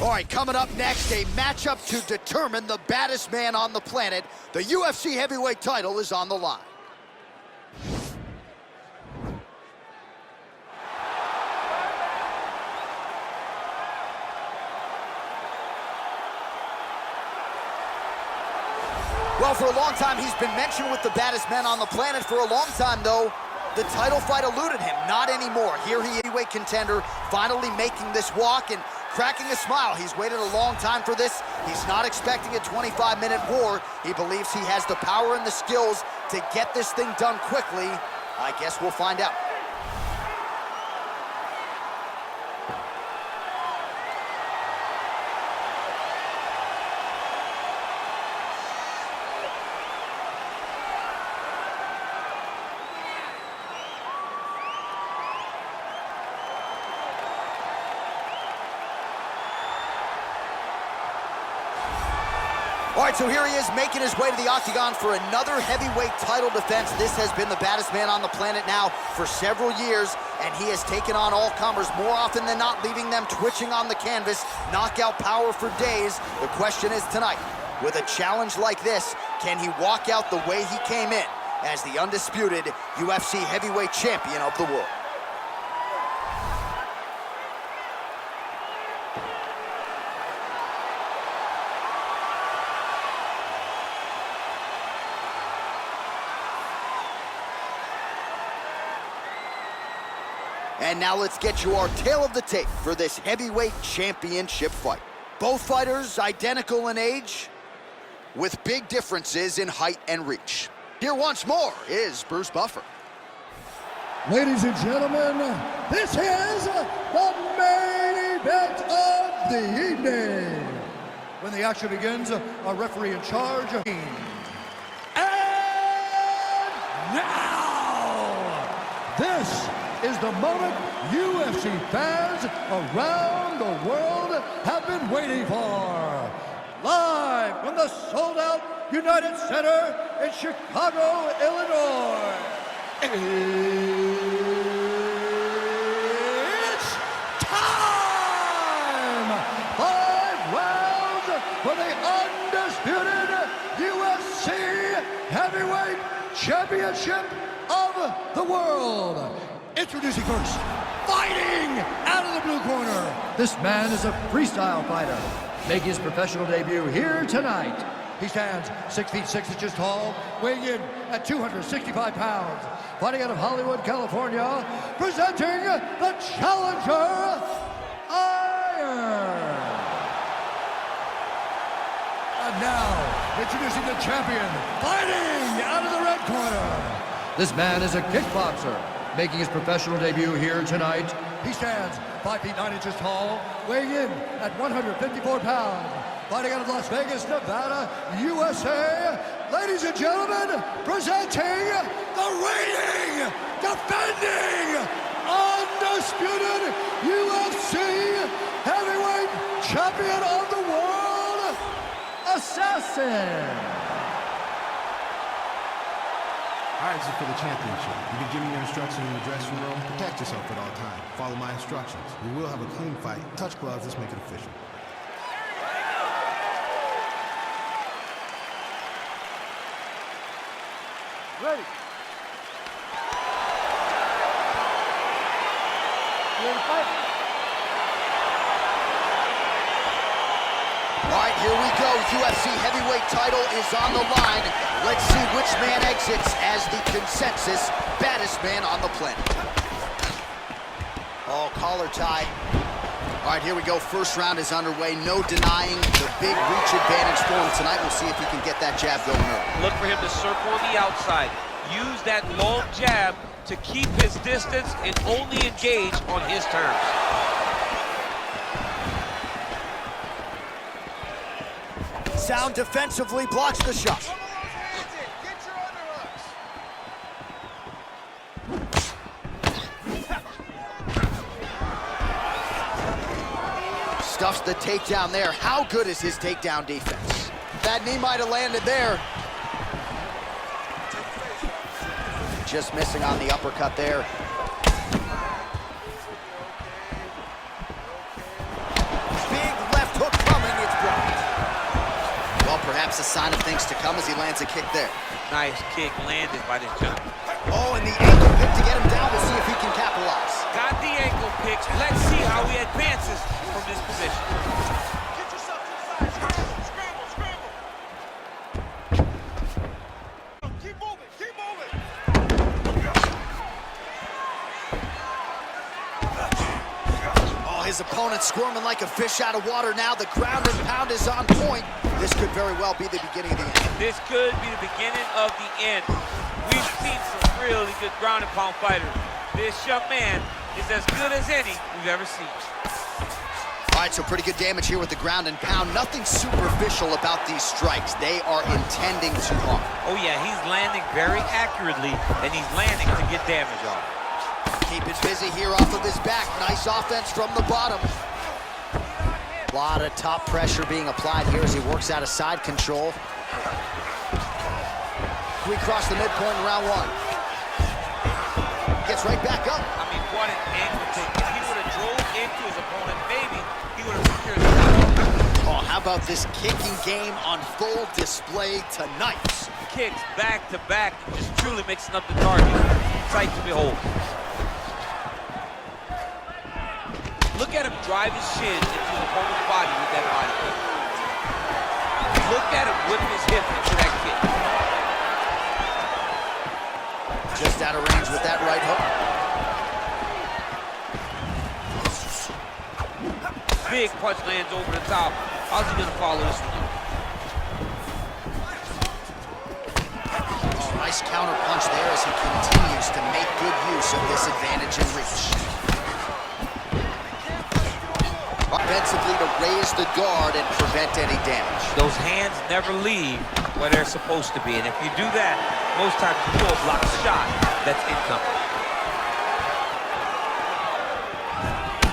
All right, coming up next, a matchup to determine the baddest man on the planet. The UFC heavyweight title is on the line. Well, for a long time, he's been mentioned with the baddest men on the planet. For a long time, though, the title fight eluded him. Not anymore. Here he is, heavyweight contender, finally making this walk and cracking a smile. He's waited a long time for this. He's not expecting a 25-minute war. He believes he has the power and the skills to get this thing done quickly. I guess we'll find out. All right, so here he is making his way to the octagon for another heavyweight title defense. This has been the baddest man on the planet now for several years, and he has taken on all comers more often than not, leaving them twitching on the canvas. Knockout power for days. The question is tonight, with a challenge like this, can he walk out the way he came in as the undisputed UFC heavyweight champion of the world? And now let's get you our tale of the tape for this heavyweight championship fight. Both fighters identical in age, with big differences in height and reach. Here once more is Bruce Buffer. Ladies and gentlemen, this is the main event of the evening. When the action begins, our referee in charge. And now, this is the moment UFC fans around the world have been waiting for. Live from the sold-out United Center in Chicago, Illinois. It's time! 5 rounds for the undisputed UFC Heavyweight Championship of the world. Introducing first, fighting out of the blue corner. This man is a freestyle fighter, making his professional debut here tonight. He stands 6 feet 6 inches tall, weighing in at 265 pounds. Fighting out of Hollywood, California, presenting the challenger, Iron. And now, introducing the champion, fighting out of the red corner. This man is a kickboxer, making his professional debut here tonight. He stands 5 feet 9 inches tall, weighing in at 154 pounds. Fighting out of Las Vegas, Nevada, USA. Ladies and gentlemen, presenting the reigning, defending, undisputed UFC heavyweight champion of the world, Assassin. All right, this is for the championship. You can give me your instructions in the dressing room. Protect yourself at all times. Follow my instructions. We will have a clean fight. Touch gloves. Let's make it official. Ready. Ready to fight? All right, here we go. UFC heavyweight title is on the line. Let's see which man exits as the consensus baddest man on the planet. Oh, collar tie. All right, here we go. First round is underway. No denying the big reach advantage for him tonight. We'll see if he can get that jab going early. Look for him to circle on the outside. Use that long jab to keep his distance and only engage on his terms. Sound defensively blocks the shot. Stuffs the takedown there. How good is his takedown defense? That knee might have landed there. Just missing on the uppercut there. Big left that's a sign of things to come as he lands a kick there. Nice kick landed by this gentleman. Oh, and the ankle pick to get him down. We'll see if he can capitalize. Got the ankle picks. Let's see how he advances from this position. Get yourself to the side. Scramble, scramble, scramble. Keep moving, keep moving. Oh, his opponent squirming like a fish out of water now. The ground and pound is on point. This could very well be the beginning of the end. This could be the beginning of the end. We've seen some really good ground and pound fighters. This young man is as good as any we've ever seen. All right, so pretty good damage here with the ground and pound. Nothing superficial about these strikes. They are intending to harm. Oh yeah, he's landing very accurately, and he's landing to get damage off. Keep it busy here off of his back. Nice offense from the bottom. A lot of top pressure being applied here as he works out of side control. We cross the midpoint in round one. Gets right back up. I mean, what an angle kick. If he would have drove into his opponent, maybe he would have secured the knockout. Oh, how about this kicking game on full display tonight? Kicks back to back, just truly mixing up the target. Sight to behold. Look at him drive his shin into his opponent's body with that body kick. Look at him whip his hip into that kick. Just out of range with that right hook. Big punch lands over the top. How's he gonna follow this one? Oh, nice counter punch there as he continues to make good use of this advantage in reach. Offensively to raise the guard and prevent any damage. Those hands never leave where they're supposed to be, and if you do that, most times you will block a shot that's incoming.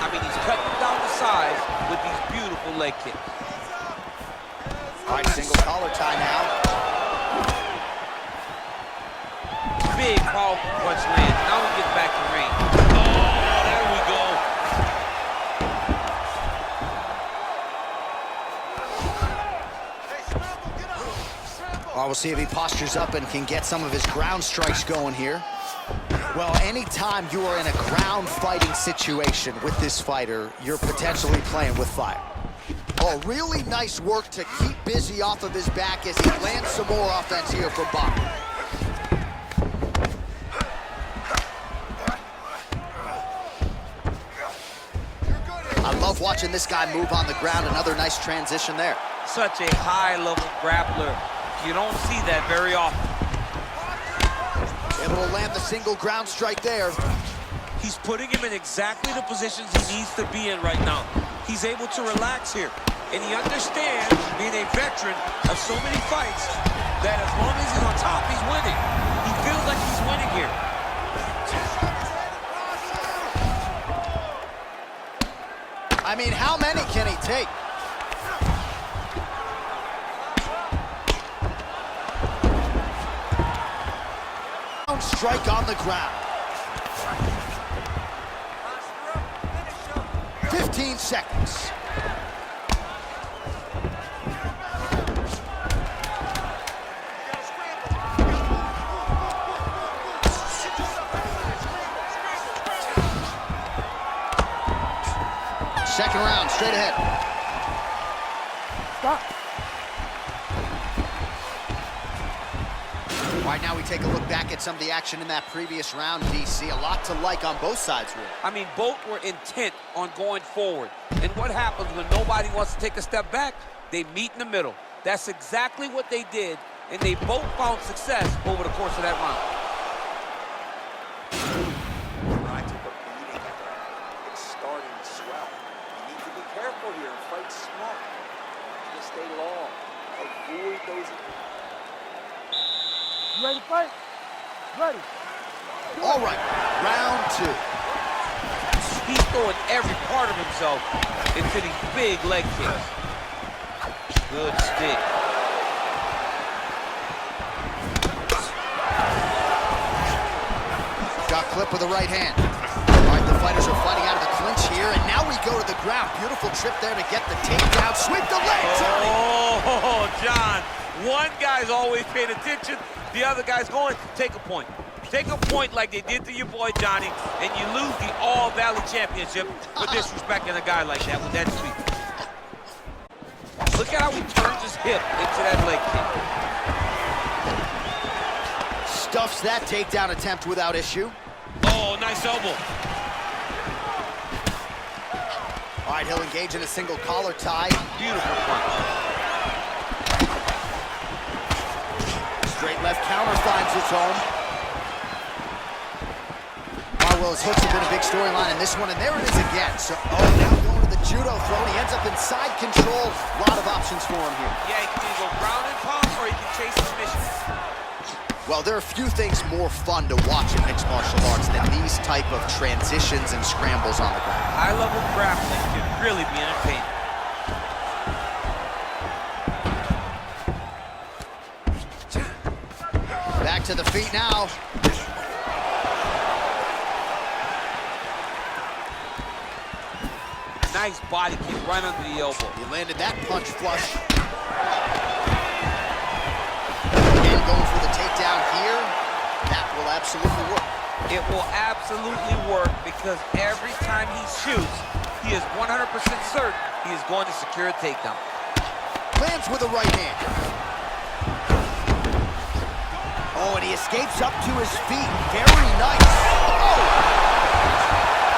I mean, he's cutting down the size with these beautiful leg kicks. All right, single collar tie now. Big, powerful punch lands. Now he gets back to range. Oh, there we go. Well, we'll see if he postures up and can get some of his ground strikes going here. Well, anytime you are in a ground fighting situation with this fighter, you're potentially playing with fire. Oh, really nice work to keep busy off of his back as he lands some more offense here from bottom. I love watching this guy move on the ground. Another nice transition there. Such a high-level grappler. You don't see that very often. Able to land the single ground strike there. He's putting him in exactly the positions he needs to be in right now. He's able to relax here. And he understands, being a veteran of so many fights, that as long as he's on top, he's winning. He feels like he's winning here. I mean, how many can he take? Strike on the ground. 15 seconds. Second round, straight ahead. Stop. All right, now we take a look back at some of the action in that previous round, DC. A lot to like on both sides, really. I mean, both were intent on going forward. And what happens when nobody wants to take a step back? They meet in the middle. That's exactly what they did, and they both found success over the course of that round. I took a beating at the end. It's starting to swell. You need to be careful here and fight smart. Just stay long. Avoid those. You ready to fight? Ready. All right, round two. He's throwing every part of himself into these big leg kicks. Good stick. Got clip with the right hand. All right, the fighters are fighting out of the clinch here, and now we go to the ground. Beautiful trip there to get the takedown. Sweep the leg, Tony. Oh, John, One guy's always paying attention, the other guy's going, take a point. Take a point like they did to your boy Johnny, and you lose the All-Valley Championship for disrespecting a guy like that with that sweep. Look at how he turns his hip into that leg kick. Stuffs that takedown attempt without issue. Oh, nice elbow. All right, he'll engage in a single collar tie. Beautiful punch. Straight left counter finds its home. Well, his hooks have been a big storyline in this one, and there it is again. So, now going to the judo throw, and he ends up in side control. A lot of options for him here. Yeah, he can either go ground and pound, or he can chase submission. Well, there are few things more fun to watch in mixed martial arts than these type of transitions and scrambles on the ground. High-level grappling can really be entertaining. Back to the feet now. Nice body kick right under the elbow. He landed that punch flush. And going for the takedown here. That will absolutely work. It will absolutely work because every time he shoots, he is 100% certain he is going to secure a takedown. Lands with a right hand. Oh, and he escapes up to his feet. Very nice. Oh!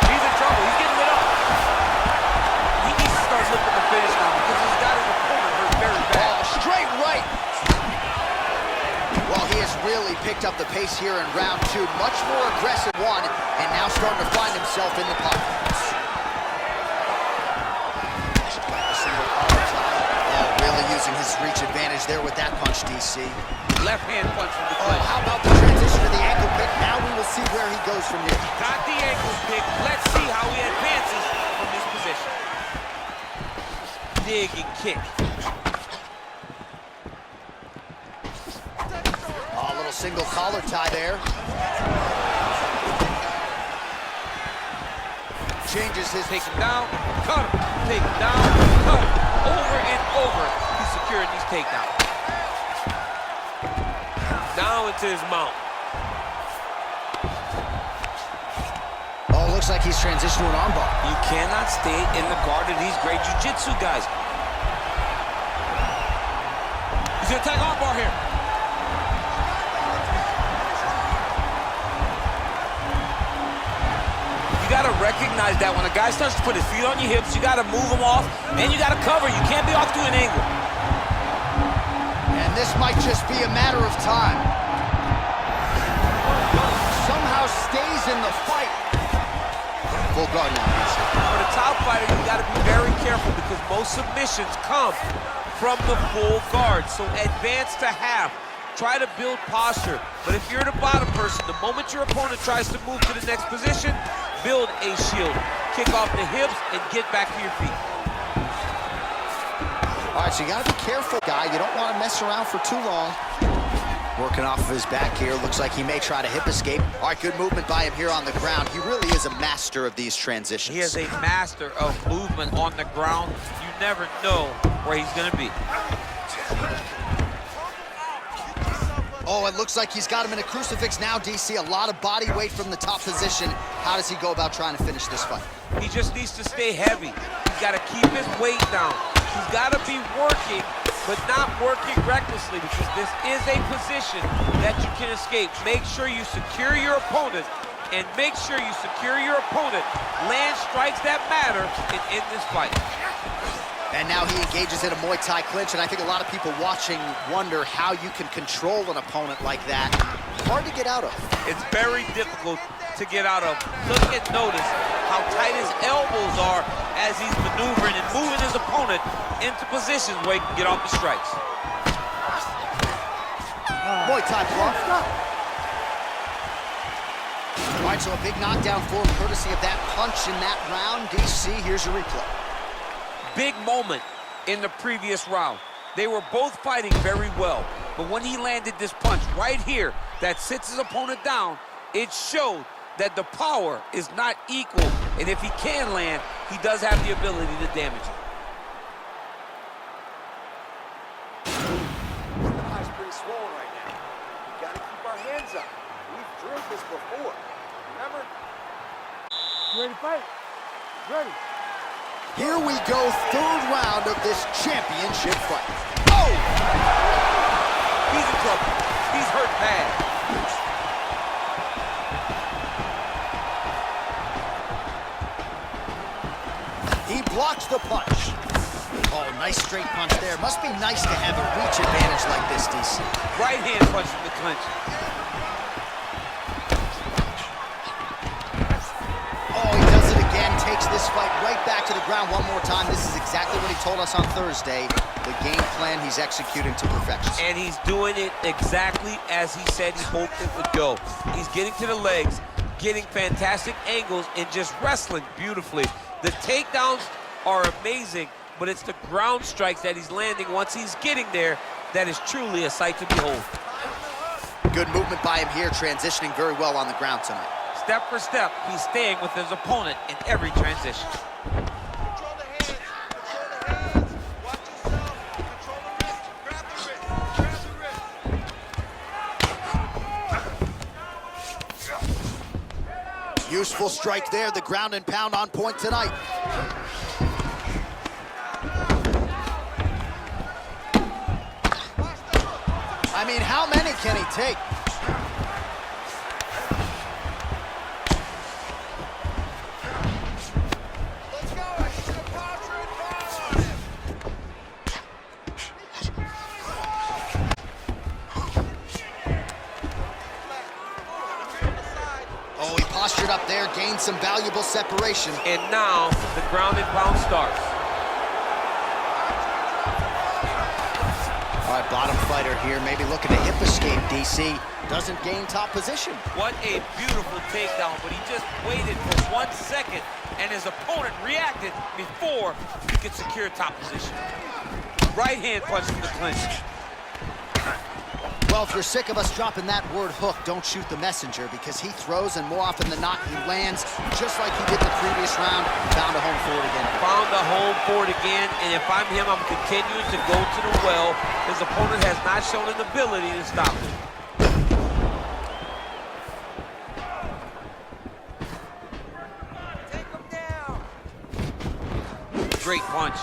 He's in trouble. He's getting lit up. He needs to start looking to finish now because he's got his opponent hurt very bad. Oh, straight right. Well, he has really picked up the pace here in round two. Much more aggressive one, and now starting to find himself in the pocket. A single collar tie. Oh, really using his reach advantage there with that punch, DC. Left hand punch from the Oh, clinch. how about the transition to the ankle pick? Now we will see where he goes from here. Got the ankle pick. Let's see how he advances from this position. Dig and kick. Oh, a little single collar tie there. Changes his... Take him down, cut him. Take him down, cut him. Over and over, he's securing these takedowns. Down into his mount. Oh, looks like he's transitioned to an armbar. You cannot stay in the guard of these great jiu-jitsu guys. He's gonna attack armbar here. You gotta recognize that when a guy starts to put his feet on your hips, you gotta move him off, and you gotta cover. You can't be off to an angle. And this might just be a matter of time. Somehow stays in the fight. Full guard now, DC. For the top fighter, you gotta be very careful because most submissions come from the full guard. So advance to half. Try to build posture. But if you're the bottom person, the moment your opponent tries to move to the next position, build a shield. Kick off the hips and get back to your feet. All right, so you gotta be careful, guy. You don't want to mess around for too long. Working off of his back here. Looks like he may try to hip escape. All right, good movement by him here on the ground. He really is a master of these transitions. He is a master of movement on the ground. You never know where he's gonna be. Oh, it looks like he's got him in a crucifix now, DC. A lot of body weight from the top position. How does he go about trying to finish this fight? He just needs to stay heavy. He's got to keep his weight down. He's got to be working, but not working recklessly because this is a position that you can escape. Make sure you secure your opponent and make sure you secure your opponent. Land strikes that matter and end this fight. And now he engages in a Muay Thai clinch, and I think a lot of people watching wonder how you can control an opponent like that. Hard to get out of. It's very difficult to get out of. Look and notice how tight his elbows are as he's maneuvering and moving his opponent into positions where he can get off the strikes. Muay Thai bluff. All right, so a big knockdown for him, courtesy of that punch in that round. DC, here's your replay. Big moment in the previous round. They were both fighting very well, but when he landed this punch right here that sits his opponent down, it showed that the power is not equal, and if he can land, he does have the ability to damage him. pretty swollen right now. We've got to keep our hands up. We've drilled this before. Remember? Ready to fight? Ready. Here we go, third round of this championship fight. Oh! He's in trouble. He's hurt bad. He blocks the punch. Oh, nice straight punch there. Must be nice to have a reach advantage like this, DC. Right hand punch from the clinch. Oh, he does it again, takes this fight right back to the ground one more time. This is exactly what he told us on Thursday. The game plan he's executing to perfection. And he's doing it exactly as he said he hoped it would go. He's getting to the legs, getting fantastic angles, and just wrestling beautifully. The takedowns are amazing, but it's the ground strikes that he's landing once he's getting there that is truly a sight to behold. Good movement by him here, transitioning very well on the ground tonight. Step for step, he's staying with his opponent in every transition. Control the hands. Control the hands. Watch yourself. Control the wrist. Grab the wrist. Grab the wrist. Useful strike there, the ground and pound on point tonight. I mean, how many can he take? Let's go. I need you to posture and power on him. Oh, he postured up there, gained some valuable separation. And now the ground and pound starts. All right, bottom fighter here, maybe looking to hip escape, DC. Doesn't gain top position. What a beautiful takedown, but he just waited for 1 second, and his opponent reacted before he could secure top position. Right hand punch from the clinch. Well, if you're sick of us dropping that word hook, don't shoot the messenger, because he throws, and more often than not, he lands just like he did the previous round. Found a home for it again. Found a home for it again, and if I'm him, I'm continuing to go to the well. His opponent has not shown an ability to stop him. Take him down. Great punch.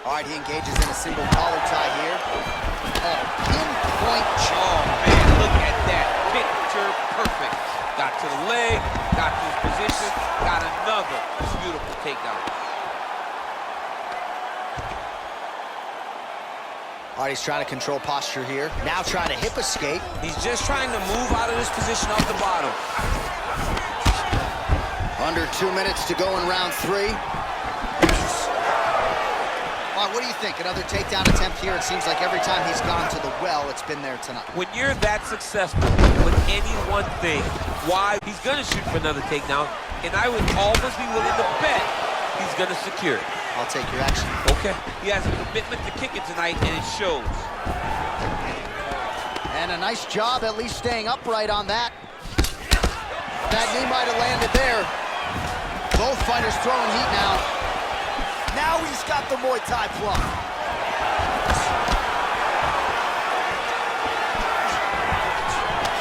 All right, he engages in a single collar tie here. Oh, pinpoint Oh, shot. man, look at that. Picture perfect. Got to the leg, got to his position, got another beautiful takedown. All right, he's trying to control posture here. Now trying to hip escape. He's just trying to move out of this position off the bottom. Under 2 minutes to go in round 3. All right, what do you think? Another takedown attempt here. It seems like every time he's gone to the well, it's been there tonight. When you're that successful with any one thing, why he's going to shoot for another takedown, and I would almost be willing to bet he's going to secure it. I'll take your action. Okay. He has a commitment to kicking tonight, and it shows. And a nice job at least staying upright on that. That knee might have landed there. Both fighters throwing heat now. Now he's got the Muay Thai plum.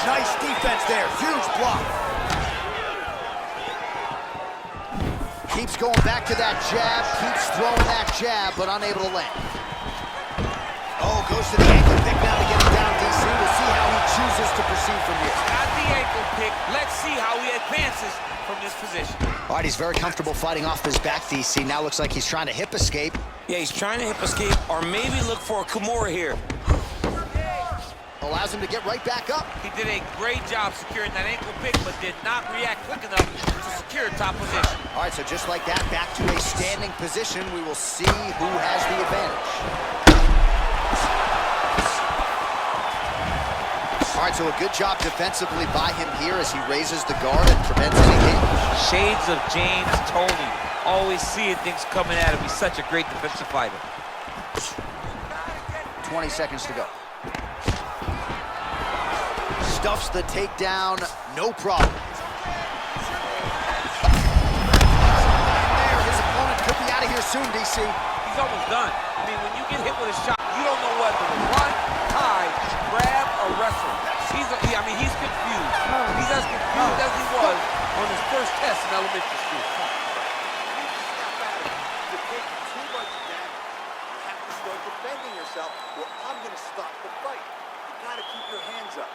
Nice defense there, huge block. Keeps going back to that jab, keeps throwing that jab, but unable to land. Oh, goes to the ankle pick now to get him down, DC. We'll see how he chooses to proceed from here. Got the ankle pick. Let's see how he advances from this position. All right, he's very comfortable fighting off his back, DC. Now looks like he's trying to hip escape. Yeah, he's trying to hip escape or maybe look for a Kimura here. Allows him to get right back up. He did a great job securing that ankle pick, but did not react quick enough to secure top position. All right, so just like that, back to a standing position. We will see who has the advantage. All right, so a good job defensively by him here as he raises the guard and prevents any damage. Shades of James Toney. Always seeing things coming at him. He's such a great defensive fighter. 20 seconds to go. Stuffs the takedown, no problem. And there, his opponent could be out of here soon, DC. He's He's almost done. I mean, when you get hit with a shot, you don't know whether to run, hide, grab, or wrestle. He's confused. He's as confused as he was on his first test in elementary school. You take too much damage. You have to start defending yourself. Well, I'm going to stop the fight. You got to keep your hands up.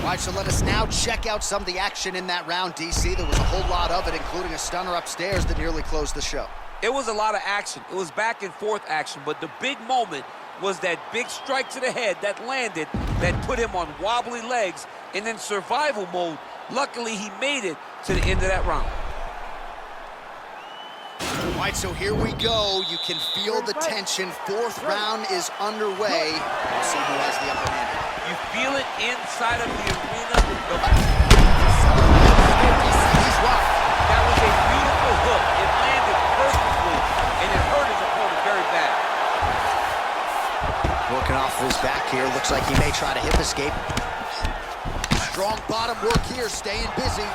All right, so let us now check out some of the action in that round, DC. There was a whole lot of it, including a stunner upstairs that nearly closed the show. It was a lot of action. It was back and forth action, but the big moment was that big strike to the head that landed, that put him on wobbly legs, and in survival mode, luckily he made it to the end of that round. All right, so here we go. You can feel the tension. Fourth round is underway. We'll see who has the upper hand. You feel it inside of the arena. He's rocked. That was a beautiful hook. It landed perfectly, and it hurt his opponent very bad. Working off of his back here. Looks like he may try to hip escape. Strong bottom work here, staying busy.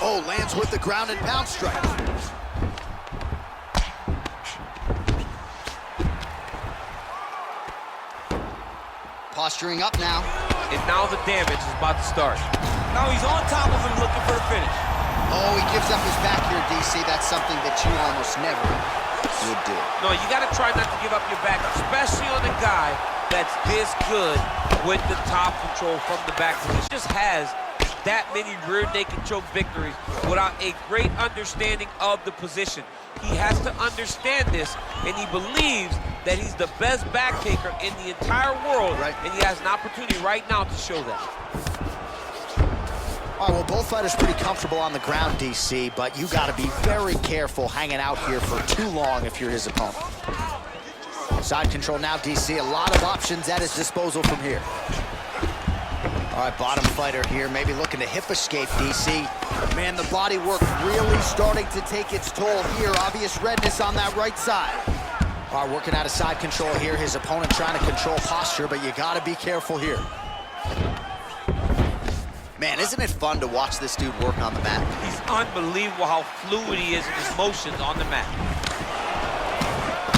Oh, lands with the ground and pound strike. Posturing up now. And now the damage is about to start. Now he's on top of him looking for the finish. Oh, he gives up his back here, DC. That's something that you almost never would do. No, you got to try not to give up your back, especially on a guy that's this good with the top control from the back. He just has that many rear naked choke victories without a great understanding of the position. He has to understand this, and he believes that he's the best back taker in the entire world, right, and he has an opportunity right now to show that. All right, well, both fighters pretty comfortable on the ground, DC, but you got to be very careful hanging out here for too long if you're his opponent. Side control now, DC. A lot of options at his disposal from here. All right, bottom fighter here, maybe looking to hip escape, DC. Man, the body work really starting to take its toll here. Obvious redness on that right side. All right, working out of side control here. His opponent trying to control posture, but you got to be careful here. Man, isn't it fun to watch this dude work on the mat? He's unbelievable how fluid he is in his motions on the mat.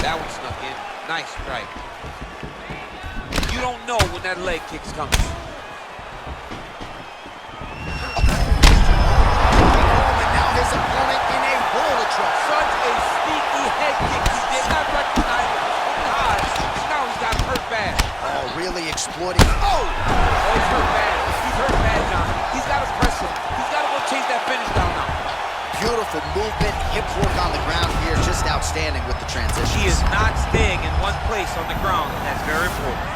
That one snuck in. Nice strike. You don't know when that leg kick's coming. And now his opponent in a world of trouble. Such a sneaky head kick. He did not recognize it was coming high. Now he's got him hurt bad. Oh, really exploiting. Oh, he's hurt bad. He's hurt bad, John. He's got to press him. He's got to go chase that finish down now. Beautiful movement, hip work on the ground here, just outstanding with the transition. He is not staying in one place on the ground, and that's very important.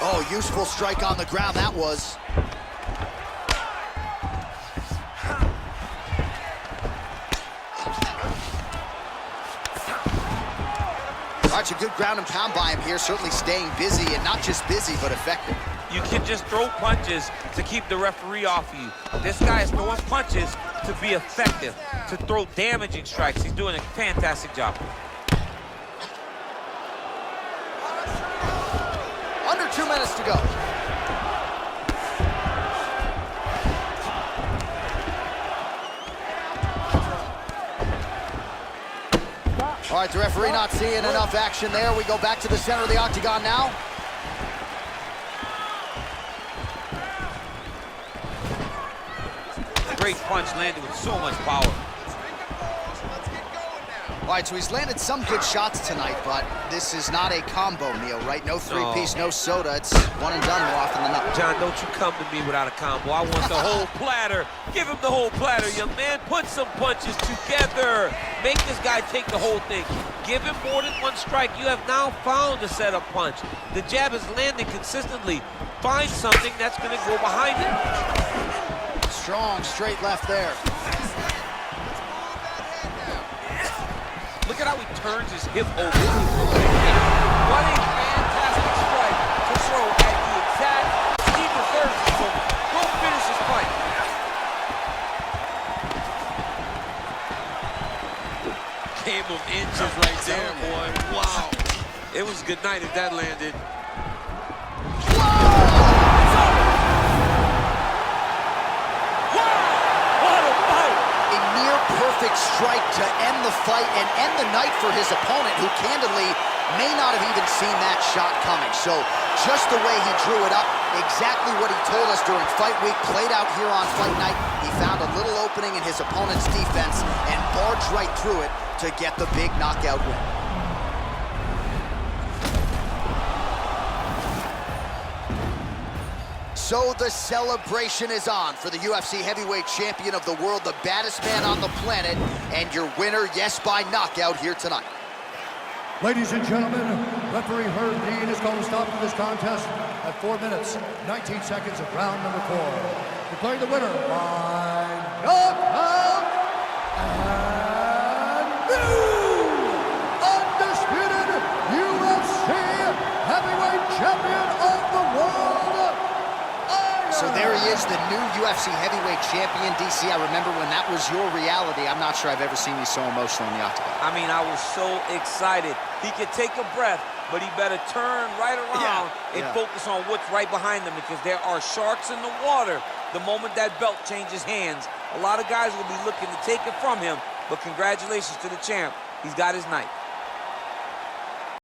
Oh, useful strike on the ground, that was. All right, a good ground and pound by him here, certainly staying busy, and not just busy, but effective. You can just throw punches to keep the referee off of you. This guy is throwing punches to be effective, to throw damaging strikes. He's doing a fantastic job. Under 2 minutes to go. All right, the referee not seeing enough action there. We go back to the center of the octagon now. Great punch landed with so much power. All right, so he's landed some good shots tonight, but this is not a combo meal, right? No three-piece, no soda. It's one and done more often than not. John, don't you come to me without a combo. I want the whole platter. Give him the whole platter, young man. Put some punches together. Make this guy take the whole thing. Give him more than one strike. You have now found a setup punch. The jab is landing consistently. Find something that's going to go behind it. Strong straight left there. Look at how he turns his hip over. What a fantastic strike to throw at the exact. He deserves it. So go finish his fight. of inches right there, boy. Wow. It was good night if that landed. Perfect strike to end the fight and end the night for his opponent, who candidly may not have even seen that shot coming. So just the way he drew it up, exactly what he told us during fight week, played out here on fight night. He found a little opening in his opponent's defense and barged right through it to get the big knockout win. So the celebration is on for the UFC heavyweight champion of the world, the baddest man on the planet, and your winner, yes, by knockout here tonight. Ladies and gentlemen, referee Herb Dean is going to stop this contest at 4 minutes, 19 seconds of round number 4. Declaring the winner by knockout and new undisputed UFC heavyweight champion of the world. So there he is, the new UFC heavyweight champion. DC, I remember when that was your reality. I'm not sure I've ever seen you so emotional in the octagon. I mean, I was so excited. He could take a breath, but he better turn right around and focus on what's right behind him, because there are sharks in the water the moment that belt changes hands. A lot of guys will be looking to take it from him, but congratulations to the champ. He's got his night.